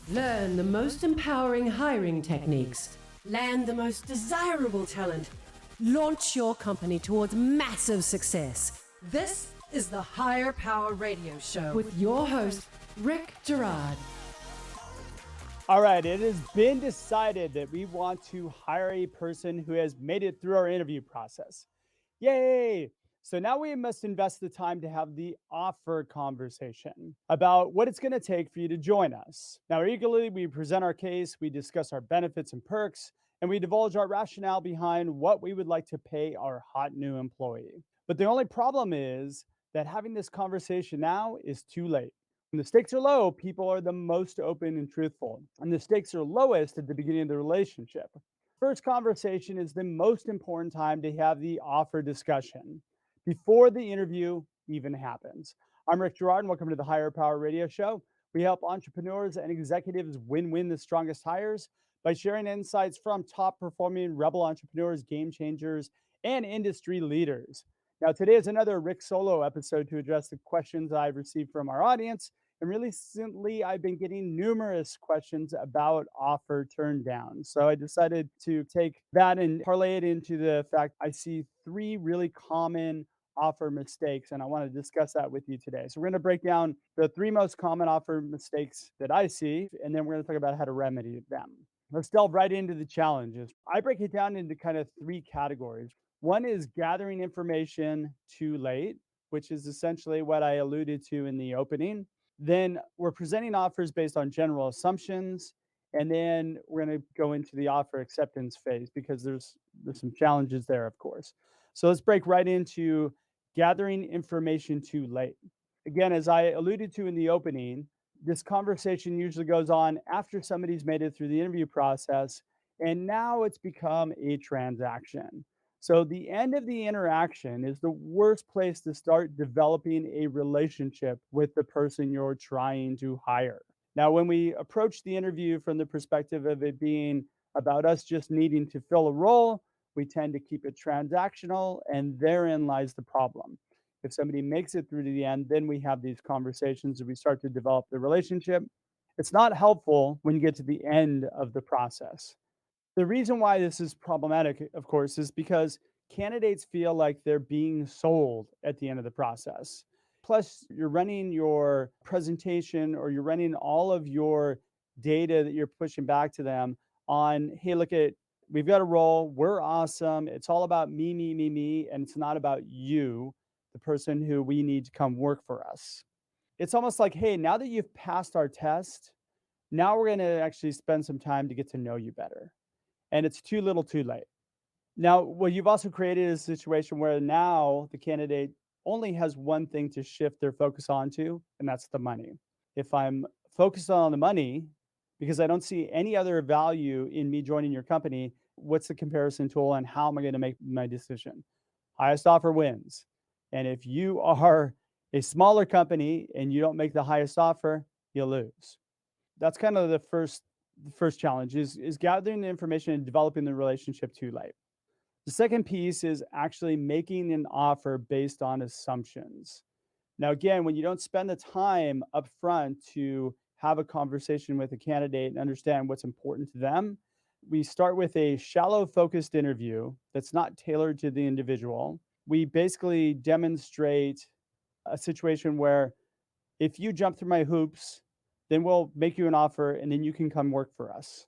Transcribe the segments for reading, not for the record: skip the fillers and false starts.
Learn the most empowering hiring techniques. Land the most desirable talent. Launch your company towards massive success. This is the Higher Power Radio Show with your host, Rick Girard. All right, it has been decided that we want to hire a person who has made it through our interview process. Yay! So now we must invest the time to have the offer conversation about what it's going to take for you to join us. Now, eagerly, we present our case, we discuss our benefits and perks, and we divulge our rationale behind what we would like to pay our hot new employee. But the only problem is that having this conversation now is too late. When the stakes are low, people are the most open and truthful, and the stakes are lowest at the beginning of the relationship. First conversation is the most important time to have the offer discussion before the interview even happens. I'm Rick Girard, and welcome to the Higher Power Radio Show. We help entrepreneurs and executives win the strongest hires by sharing insights from top performing rebel entrepreneurs, game changers, and industry leaders. Now, today is another Rick Solo episode to address the questions I've received from our audience. And really, recently, I've been getting numerous questions about offer turned down. So I decided to take that and parlay it into the fact I see three really common offer mistakes, and I want to discuss that with you today. So we're going to break down the three most common offer mistakes that I see, and then we're going to talk about how to remedy them. Let's delve right into the challenges. I break it down into kind of three categories. One is gathering information too late, which is essentially what I alluded to in the opening. Then we're presenting offers based on general assumptions. And then we're going to go into the offer acceptance phase because there's some challenges there, of course. So let's break right into gathering information too late. Again, as I alluded to in the opening, this conversation usually goes on after somebody's made it through the interview process, and now it's become a transaction. So the end of the interaction is the worst place to start developing a relationship with the person you're trying to hire. Now, when we approach the interview from the perspective of it being about us just needing to fill a role, we tend to keep it transactional, and therein lies the problem. If somebody makes it through to the end, then we have these conversations and we start to develop the relationship. It's not helpful when you get to the end of the process. The reason why this is problematic, of course, is because candidates feel like they're being sold at the end of the process. Plus, you're running your presentation or you're running all of your data that you're pushing back to them on, hey, look at, we've got a role, we're awesome. It's all about me, and it's not about you, the person who we need to come work for us. It's almost like, hey, now that you've passed our test, now we're going to actually spend some time to get to know you better. And it's too little too late. Now, what you've also created is a situation where now the candidate only has one thing to shift their focus onto, and that's the money. If I'm focused on the money because I don't see any other value in me joining your company, what's the comparison tool and how am I going to make my decision? Highest offer wins. And if you are a smaller company and you don't make the highest offer, you lose. That's kind of the first challenge is gathering the information and developing the relationship too late. The second piece is actually making an offer based on assumptions. Now, again, when you don't spend the time up front to have a conversation with a candidate and understand what's important to them, we start with a shallow focused interview that's not tailored to the individual. We basically demonstrate a situation where if you jump through my hoops, then we'll make you an offer and then you can come work for us,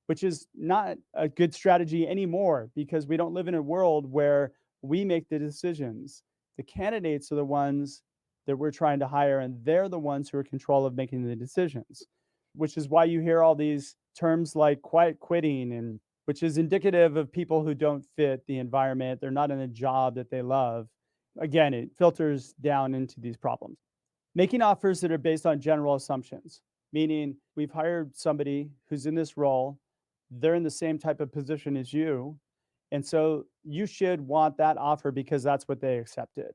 which is not a good strategy anymore because we don't live in a world where we make the decisions. The candidates are the ones that we're trying to hire, and they're the ones who are in control of making the decisions, which is why you hear all these terms like quiet quitting, and which is indicative of people who don't fit the environment. They're not in a job that they love. Again, it filters down into these problems. Making offers that are based on general assumptions, meaning we've hired somebody who's in this role, they're in the same type of position as you, and so you should want that offer because that's what they accepted.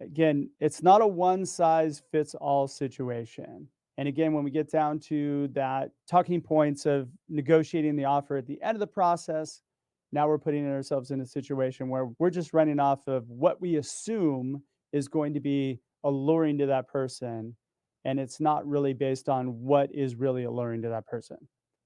Again, it's not a one size fits all situation. And again, when we get down to that talking points of negotiating the offer at the end of the process, now we're putting ourselves in a situation where we're just running off of what we assume is going to be alluring to that person. and it's not really based on what is really alluring to that person.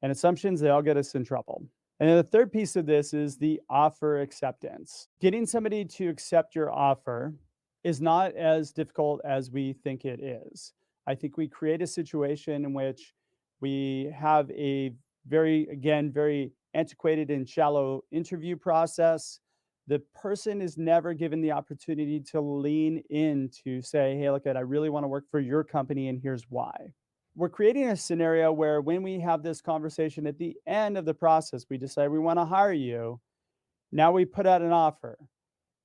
And assumptions, they all get us in trouble. And then the third piece of this is the offer acceptance. Getting somebody to accept your offer is not as difficult as we think it is. I think we create a situation in which we have a very antiquated and shallow interview process. The person is never given the opportunity to lean in to say, hey, look, I really want to work for your company, and here's why. We're creating a scenario where when we have this conversation at the end of the process, we decide we want to hire you. Now we put out an offer.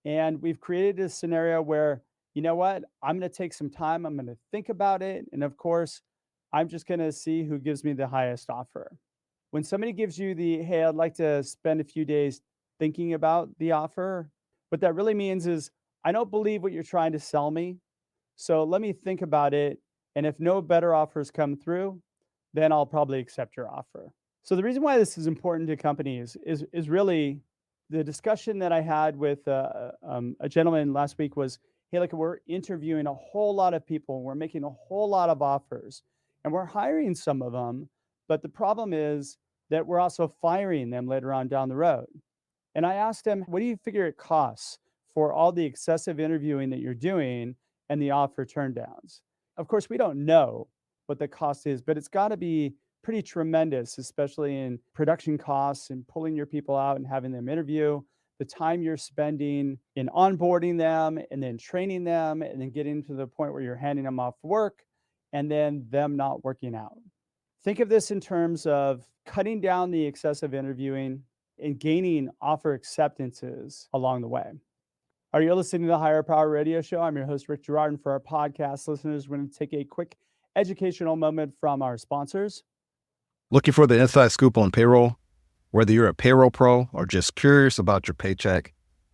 And we've created a scenario where, you know what, I'm going to take some time. I'm going to think about it. And of course, I'm just going to see who gives me the highest offer. When somebody gives you the, hey, I'd like to spend a few days thinking about the offer, what that really means is, I don't believe what you're trying to sell me. So let me think about it. And if no better offers come through, then I'll probably accept your offer. So the reason why this is important to companies is really the discussion that I had with a gentleman last week was, hey, look, we're interviewing a whole lot of people. We're making a whole lot of offers and we're hiring some of them. But the problem is that we're also firing them later on down the road. And I asked him, what do you figure it costs for all the excessive interviewing that you're doing and the offer turndowns? Of course, we don't know what the cost is, but it's got to be pretty tremendous, especially in production costs and pulling your people out and having them interview, the time you're spending in onboarding them and then training them and then getting to the point where you're handing them off work and then them not working out. Think of this in terms of cutting down the excessive interviewing and gaining offer acceptances along the way. Are you listening to the Higher Power Radio Show? I'm your host, Rick Girard, and for our podcast listeners, we're going to take a quick educational moment from our sponsors. Looking for the inside scoop on payroll? Whether you're a payroll pro or just curious about your paycheck,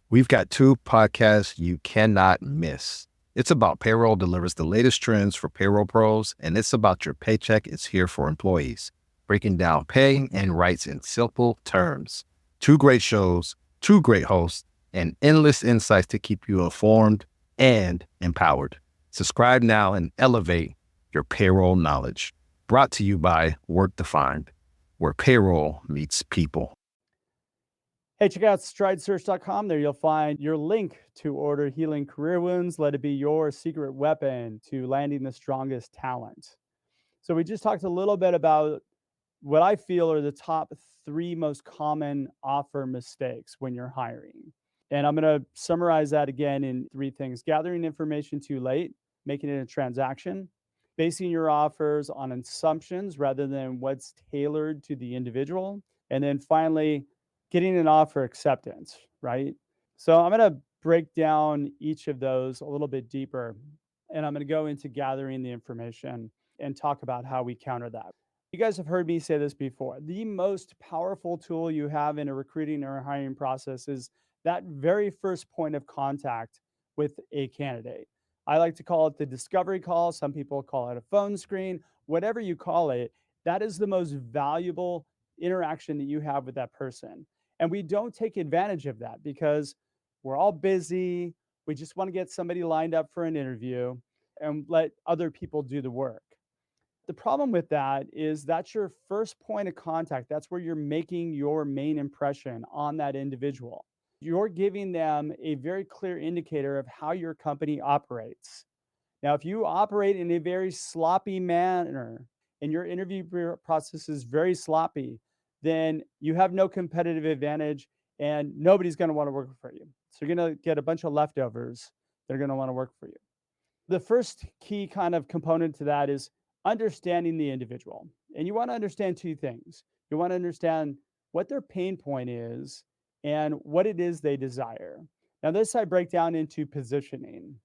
we've got two podcasts you cannot miss. It's About Payroll delivers the latest trends for payroll pros, and It's About Your Paycheck is here for employees, breaking down pay and rights in simple terms. Two great shows, two great hosts, and endless insights to keep you informed and empowered. Subscribe now and elevate your payroll knowledge. Brought to you by Work Defined, where payroll meets people. Hey, check out stridesearch.com. There you'll find your link to order Healing Career Wounds. Let it be your secret weapon to landing the strongest talent. So we just talked a little bit about what I feel are the top 3 most common offer mistakes when you're hiring. And I'm going to summarize that again in 3 things: gathering information too late, making it a transaction, basing your offers on assumptions rather than what's tailored to the individual, and then finally, getting an offer acceptance, right? So I'm going to break down each of those a little bit deeper, and I'm going to go into gathering the information and talk about how we counter that. You guys have heard me say this before. The most powerful tool you have in a recruiting or hiring process is that very first point of contact with a candidate. I like to call it the discovery call. Some people call it a phone screen, whatever you call it. That is the most valuable interaction that you have with that person. And we don't take advantage of that because we're all busy. We just want to get somebody lined up for an interview and let other people do the work. The problem with that is that's your first point of contact. That's where you're making your main impression on that individual. You're giving them a very clear indicator of how your company operates. Now, if you operate in a very sloppy manner and your interview process is very sloppy, then you have no competitive advantage and nobody's going to want to work for you. So you're going to get a bunch of leftovers that are going to want to work for you. The first key kind of component to that is understanding the individual. And you want to understand 2 things. You want to understand what their pain point is and what it is they desire. Now, this I break down into positioning.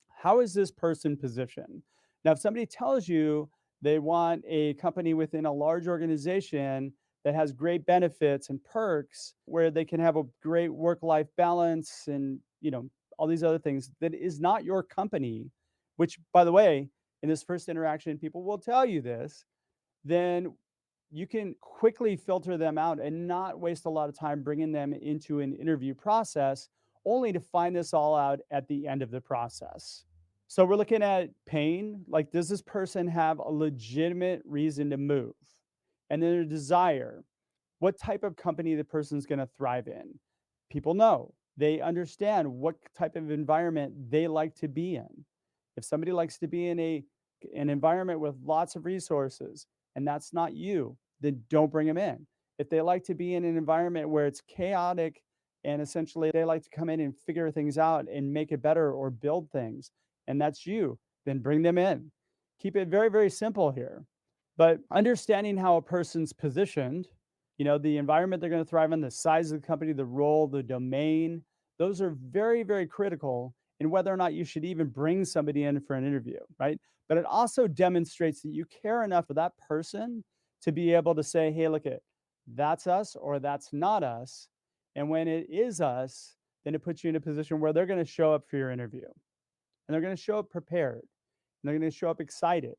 How is this person positioned? Now, if somebody tells you they want a company within a large organization that has great benefits and perks where they can have a great work-life balance and, all these other things, that is not your company, which, by the way, in this first interaction, people will tell you this, then you can quickly filter them out and not waste a lot of time bringing them into an interview process, only to find this all out at the end of the process. So we're looking at pain. Like, does this person have a legitimate reason to move? And then their desire. What type of company the person's going to thrive in? People know. They understand what type of environment they like to be in. If somebody likes to be in an environment with lots of resources and that's not you, then don't bring them in. If they like to be in an environment where it's chaotic and essentially they like to come in and figure things out and make it better or build things, and that's you, then bring them in. Keep it very, very simple here. But understanding how a person's positioned, the environment they're going to thrive in, the size of the company, the role, the domain, those are very, very critical in whether or not you should even bring somebody in for an interview, right? But it also demonstrates that you care enough for that person to be able to say, hey, look at that's us or that's not us. And when it is us, then it puts you in a position where they're going to show up for your interview and they're going to show up prepared and they're going to show up excited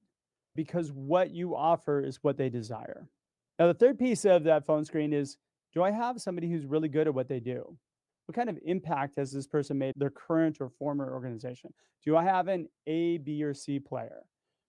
because what you offer is what they desire. Now, the third piece of that phone screen is, do I have somebody who's really good at what they do? What kind of impact has this person made their current or former organization? Do I have an A, B, or C player?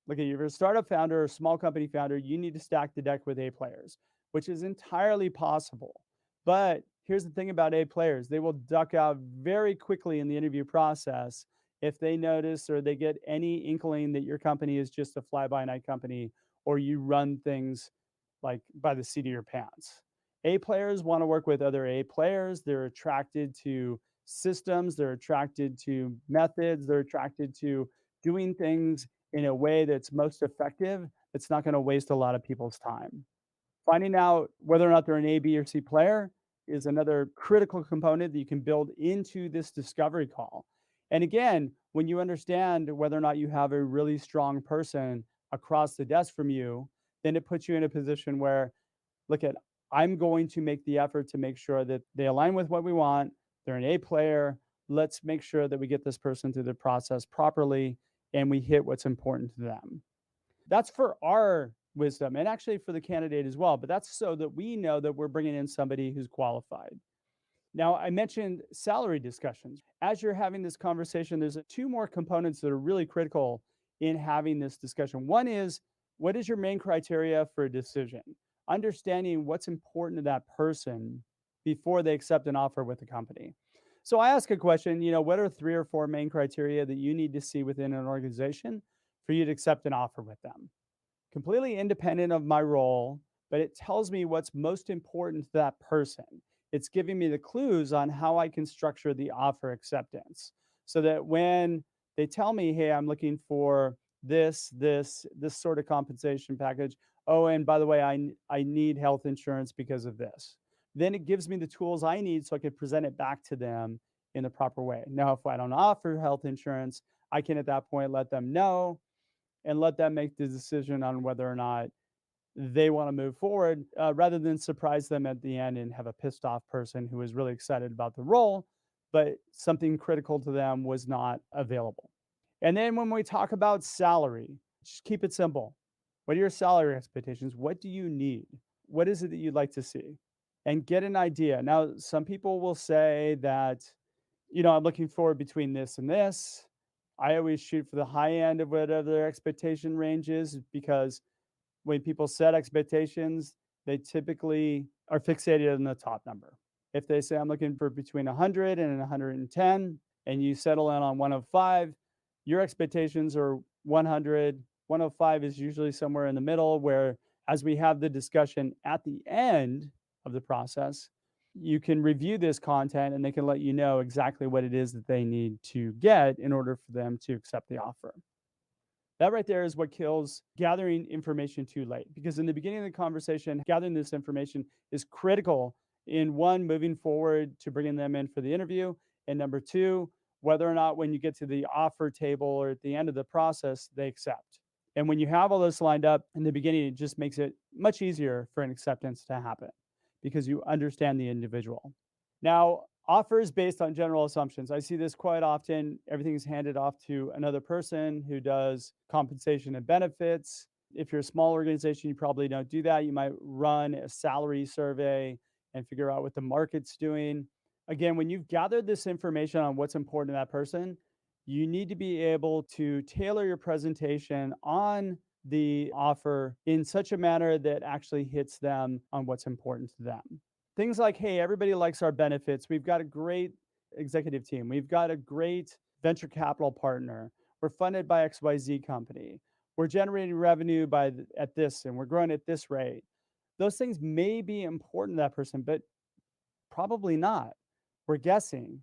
Look, if you're a startup founder or small company founder, you need to stack the deck with A players, which is entirely possible. But here's the thing about A players, they will duck out very quickly in the interview process if they notice or they get any inkling that your company is just a fly by night company or you run things like by the seat of your pants. A players want to work with other A players. They're attracted to systems, they're attracted to methods, they're attracted to doing things in a way that's most effective, that's not going to waste a lot of people's time. Finding out whether or not they're an A, B, or C player is another critical component that you can build into this discovery call. And again, when you understand whether or not you have a really strong person across the desk from you, then it puts you in a position where, look at, I'm going to make the effort to make sure that they align with what we want. They're an A player. Let's make sure that we get this person through the process properly and we hit what's important to them. That's for our wisdom and actually for the candidate as well. But that's so that we know that we're bringing in somebody who's qualified. Now, I mentioned salary discussions. As you're having this conversation, there's two more components that are really critical in having this discussion. One is, what is your main criteria for a decision? Understanding what's important to that person before they accept an offer with the company. So I ask a question, what are 3 or 4 main criteria that you need to see within an organization for you to accept an offer with them? Completely independent of my role, but it tells me what's most important to that person. It's giving me the clues on how I can structure the offer acceptance so that when they tell me, hey, I'm looking for this sort of compensation package. Oh, and by the way, I need health insurance because of this. Then it gives me the tools I need so I can present it back to them in the proper way. Now, if I don't offer health insurance, I can at that point let them know and let them make the decision on whether or not they want to move forward rather than surprise them at the end and have a pissed off person who is really excited about the role, but something critical to them was not available. And then when we talk about salary, just keep it simple. What are your salary expectations? What do you need? What is it that you'd like to see? And get an idea. Now, some people will say that, I'm looking for between this and this. I always shoot for the high end of whatever their expectation range is because when people set expectations, they typically are fixated on the top number. If they say I'm looking for between 100 and 110 and you settle in on 105, your expectations are 100. 105 is usually somewhere in the middle where as we have the discussion at the end of the process, you can review this content and they can let you know exactly what it is that they need to get in order for them to accept the offer. That right there is what kills gathering information too late. Because in the beginning of the conversation, gathering this information is critical in one, moving forward to bringing them in for the interview. And number two, whether or not when you get to the offer table or at the end of the process, they accept. And when you have all this lined up in the beginning, it just makes it much easier for an acceptance to happen because you understand the individual. Now, offers based on general assumptions. I see this quite often. Everything is handed off to another person who does compensation and benefits. If you're a small organization, you probably don't do that. You might run a salary survey and figure out what the market's doing. Again, when you've gathered this information on what's important to that person, You need to be able to tailor your presentation on the offer in such a manner that actually hits them on what's important to them. Things like, hey, everybody likes our benefits. We've got a great executive team. We've got a great venture capital partner. We're funded by XYZ company. We're generating revenue at this and we're growing at this rate. Those things may be important to that person, but probably not. We're guessing.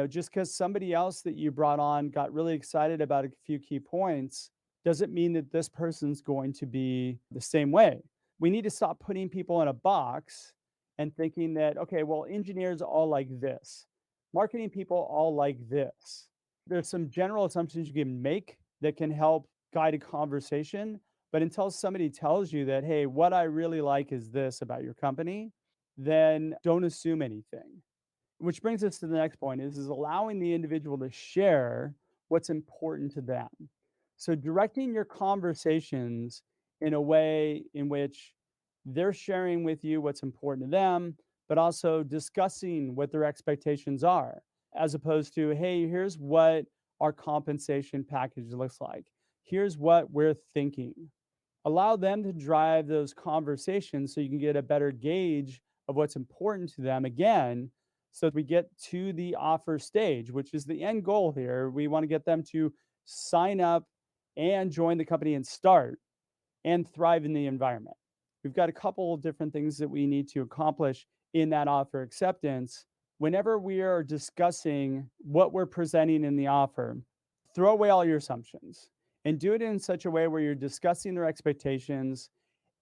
Just because somebody else that you brought on got really excited about a few key points doesn't mean that this person's going to be the same way. We need to stop putting people in a box and thinking that, okay, well, engineers all like this, marketing people all like this. There's some general assumptions you can make that can help guide a conversation. But until somebody tells you that, hey, what I really like is this about your company, then don't assume anything. Which brings us to the next point is allowing the individual to share what's important to them. So directing your conversations in a way in which they're sharing with you what's important to them, but also discussing what their expectations are, as opposed to, hey, here's what our compensation package looks like. Here's what we're thinking. Allow them to drive those conversations so you can get a better gauge of what's important to them again. So we get to the offer stage, which is the end goal here. We want to get them to sign up and join the company and start and thrive in the environment. We've got a couple of different things that we need to accomplish in that offer acceptance. Whenever we are discussing what we're presenting in the offer, throw away all your assumptions and do it in such a way where you're discussing their expectations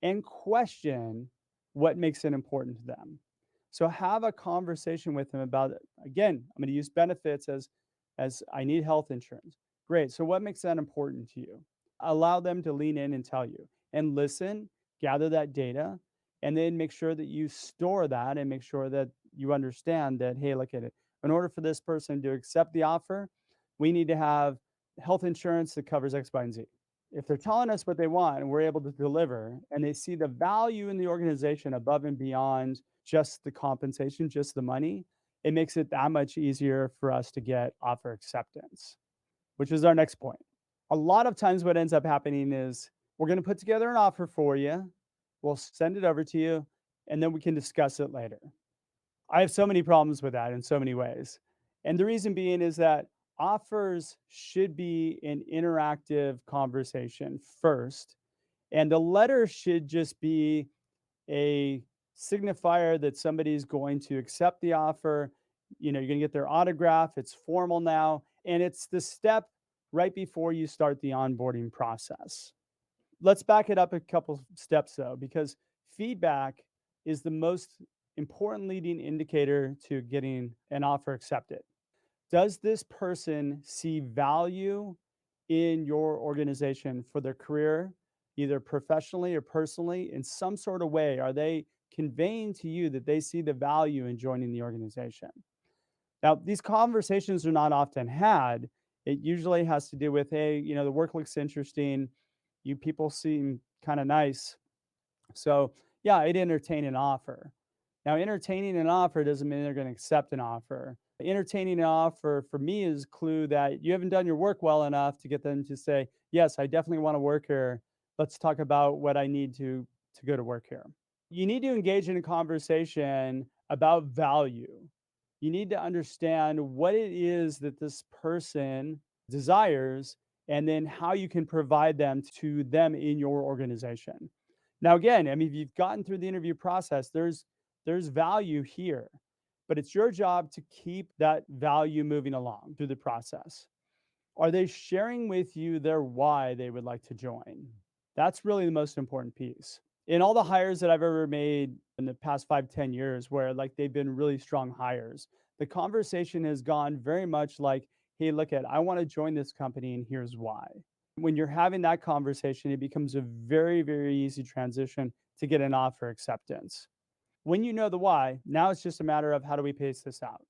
and question what makes it important to them. So have a conversation with them about it. Again, I'm going to use benefits as I need health insurance. Great. So what makes that important to you? Allow them to lean in and tell you and listen, gather that data, and then make sure that you store that and make sure that you understand that, hey, look at it. In order for this person to accept the offer, we need to have health insurance that covers X, Y, and Z. If they're telling us what they want and we're able to deliver and they see the value in the organization above and beyond just the compensation, just the money, it makes it that much easier for us to get offer acceptance, which is our next point. A lot of times what ends up happening is we're going to put together an offer for you. We'll send it over to you and then we can discuss it later. I have so many problems with that in so many ways. And the reason being is that offers should be an interactive conversation first. And the letter should just be a signifier that somebody's going to accept the offer. You're going to get their autograph. It's formal now. And it's the step right before you start the onboarding process. Let's back it up a couple steps though, because feedback is the most important leading indicator to getting an offer accepted. Does this person see value in your organization for their career, either professionally or personally, in some sort of way? Are they conveying to you that they see the value in joining the organization? Now, these conversations are not often had. It usually has to do with, hey, the work looks interesting. You people seem kind of nice. So, yeah, I'd entertain an offer. Now, entertaining an offer doesn't mean they're going to accept an offer. Entertaining an offer for me is a clue that you haven't done your work well enough to get them to say, yes, I definitely want to work here. Let's talk about what I need to go to work here. You need to engage in a conversation about value. You need to understand what it is that this person desires and then how you can provide them to them in your organization. Now, again, I mean, if you've gotten through the interview process, there's value here, but it's your job to keep that value moving along through the process. Are they sharing with you their why they would like to join? That's really the most important piece. In all the hires that I've ever made in the past 5-10 years, where like they've been really strong hires, the conversation has gone very much like, hey, look at, I want to join this company and here's why. When you're having that conversation, it becomes a very, very easy transition to get an offer acceptance. When you know the why, now it's just a matter of how do we pace this out?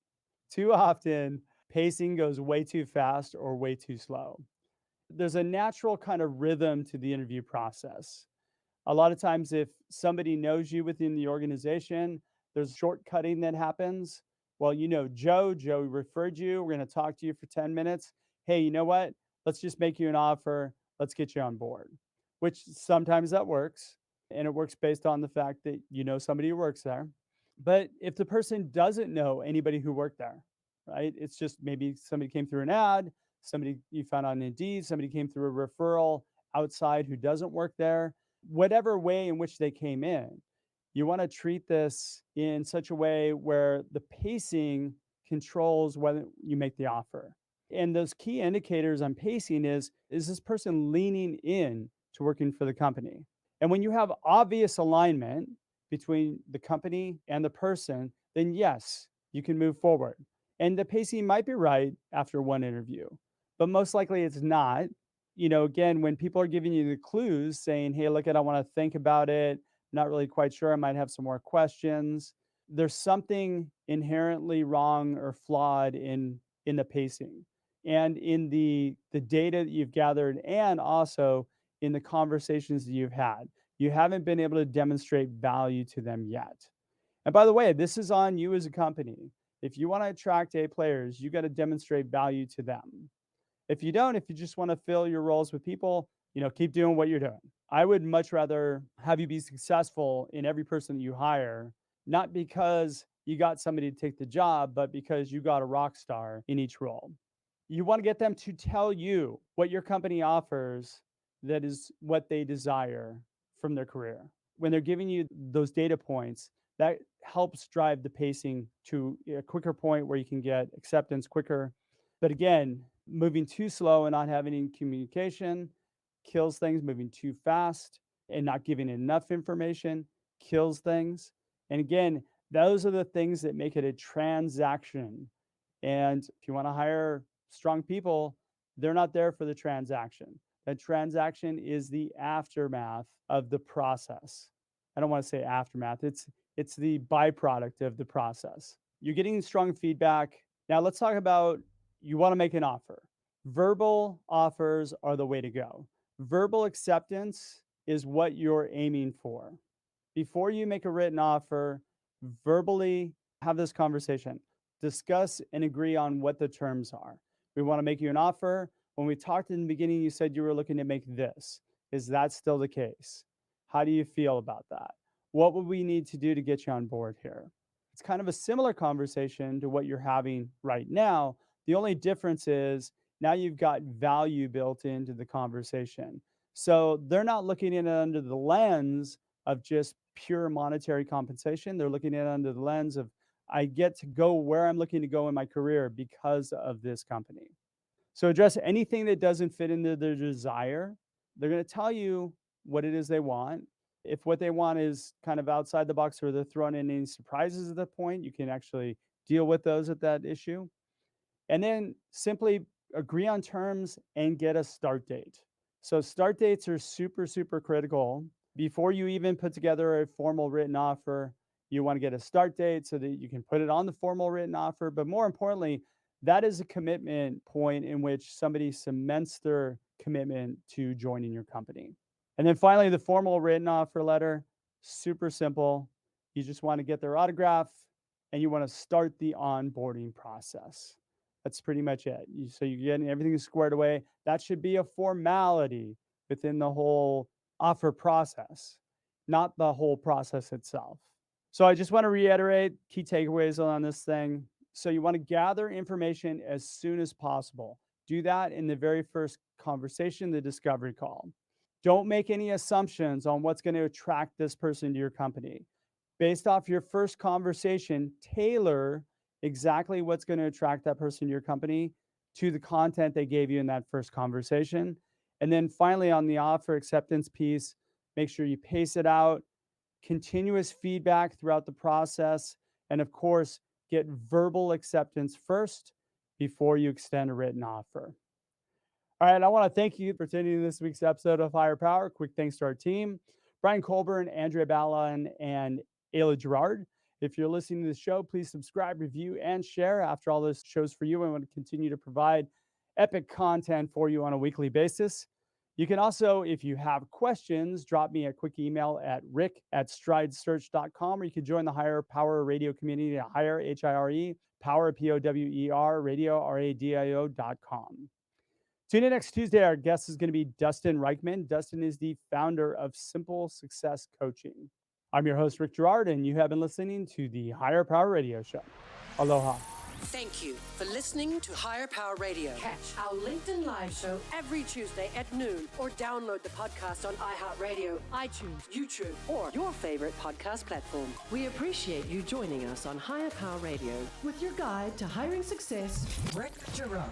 Too often, pacing goes way too fast or way too slow. There's a natural kind of rhythm to the interview process. A lot of times, if somebody knows you within the organization, there's shortcutting that happens. Well, Joe referred you. We're going to talk to you for 10 minutes. hey, you know what? Let's just make you an offer. Let's get you on board, which sometimes that works. And it works based on the fact that you know somebody who works there. But if the person doesn't know anybody who worked there, right? It's just maybe somebody came through an ad, somebody you found on Indeed, somebody came through a referral outside who doesn't work there, whatever way in which they came in, you want to treat this in such a way where the pacing controls whether you make the offer. And those key indicators on pacing is this person leaning in to working for the company? And when you have obvious alignment between the company and the person, then yes, you can move forward. And the pacing might be right after one interview, but most likely it's not. Again, when people are giving you the clues saying, hey, look, I want to think about it, not really quite sure, I might have some more questions. There's something inherently wrong or flawed in the pacing and in the data that you've gathered, and also in the conversations that you've had. You haven't been able to demonstrate value to them yet. And by the way, this is on you as a company. If you want to attract A players, you got to demonstrate value to them. If you don't, if you just want to fill your roles with people, keep doing what you're doing. I would much rather have you be successful in every person that you hire, not because you got somebody to take the job, but because you got a rock star in each role. You want to get them to tell you what your company offers that is what they desire from their career. When they're giving you those data points, that helps drive the pacing to a quicker point where you can get acceptance quicker. But again, moving too slow and not having any communication kills things. Moving too fast and not giving enough information kills things. And again, those are the things that make it a transaction. And if you want to hire strong people, they're not there for the transaction. That transaction is the aftermath of the process. I don't want to say aftermath. It's the byproduct of the process. You're getting strong feedback. Now let's talk about, you want to make an offer. Verbal offers are the way to go. Verbal acceptance is what you're aiming for. Before you make a written offer, verbally have this conversation. Discuss and agree on what the terms are. We want to make you an offer. When we talked in the beginning, you said you were looking to make this. Is that still the case? How do you feel about that? What would we need to do to get you on board here? It's kind of a similar conversation to what you're having right now. The only difference is now you've got value built into the conversation. So they're not looking at it under the lens of just pure monetary compensation. They're looking at it under the lens of, I get to go where I'm looking to go in my career because of this company. So address anything that doesn't fit into their desire. They're going to tell you what it is they want. If what they want is kind of outside the box or they're throwing in any surprises at that point, you can actually deal with those at that issue. And then simply agree on terms and get a start date. So start dates are super, super critical. Before you even put together a formal written offer, you want to get a start date so that you can put it on the formal written offer. But more importantly, that is a commitment point in which somebody cements their commitment to joining your company. And then finally, the formal written offer letter, super simple. You just want to get their autograph and you want to start the onboarding process. That's pretty much it. So you're getting everything squared away. That should be a formality within the whole offer process, not the whole process itself. So I just want to reiterate key takeaways on this thing. So you want to gather information as soon as possible. Do that in the very first conversation, the discovery call. Don't make any assumptions on what's going to attract this person to your company. Based off your first conversation, tailor exactly what's going to attract that person to your company to the content they gave you in that first conversation. And then finally, on the offer acceptance piece, make sure you pace it out, continuous feedback throughout the process, and of course, get verbal acceptance first before you extend a written offer. All right, I want to thank you for attending this week's episode of Higher Power. Quick thanks to our team, Brian Colburn, Andrea Ballon, and Ayla Girard. If you're listening to the show, please subscribe, review, and share. After all this shows for you, I want to continue to provide epic content for you on a weekly basis. You can also, if you have questions, drop me a quick email at rick@stridesearch.com, or you can join the Higher Power Radio community at Higher, Hire, Power, Power, radio, radio.com. Tune in next Tuesday. Our guest is going to be Dustin Reichman. Dustin is the founder of Simple Success Coaching. I'm your host, Rick Girard, and you have been listening to the Higher Power Radio Show. Aloha. Thank you for listening to Higher Power Radio. Catch our LinkedIn Live show every Tuesday at noon or download the podcast on iHeartRadio, iTunes, YouTube, or your favorite podcast platform. We appreciate you joining us on Higher Power Radio with your guide to hiring success, Rick Girard.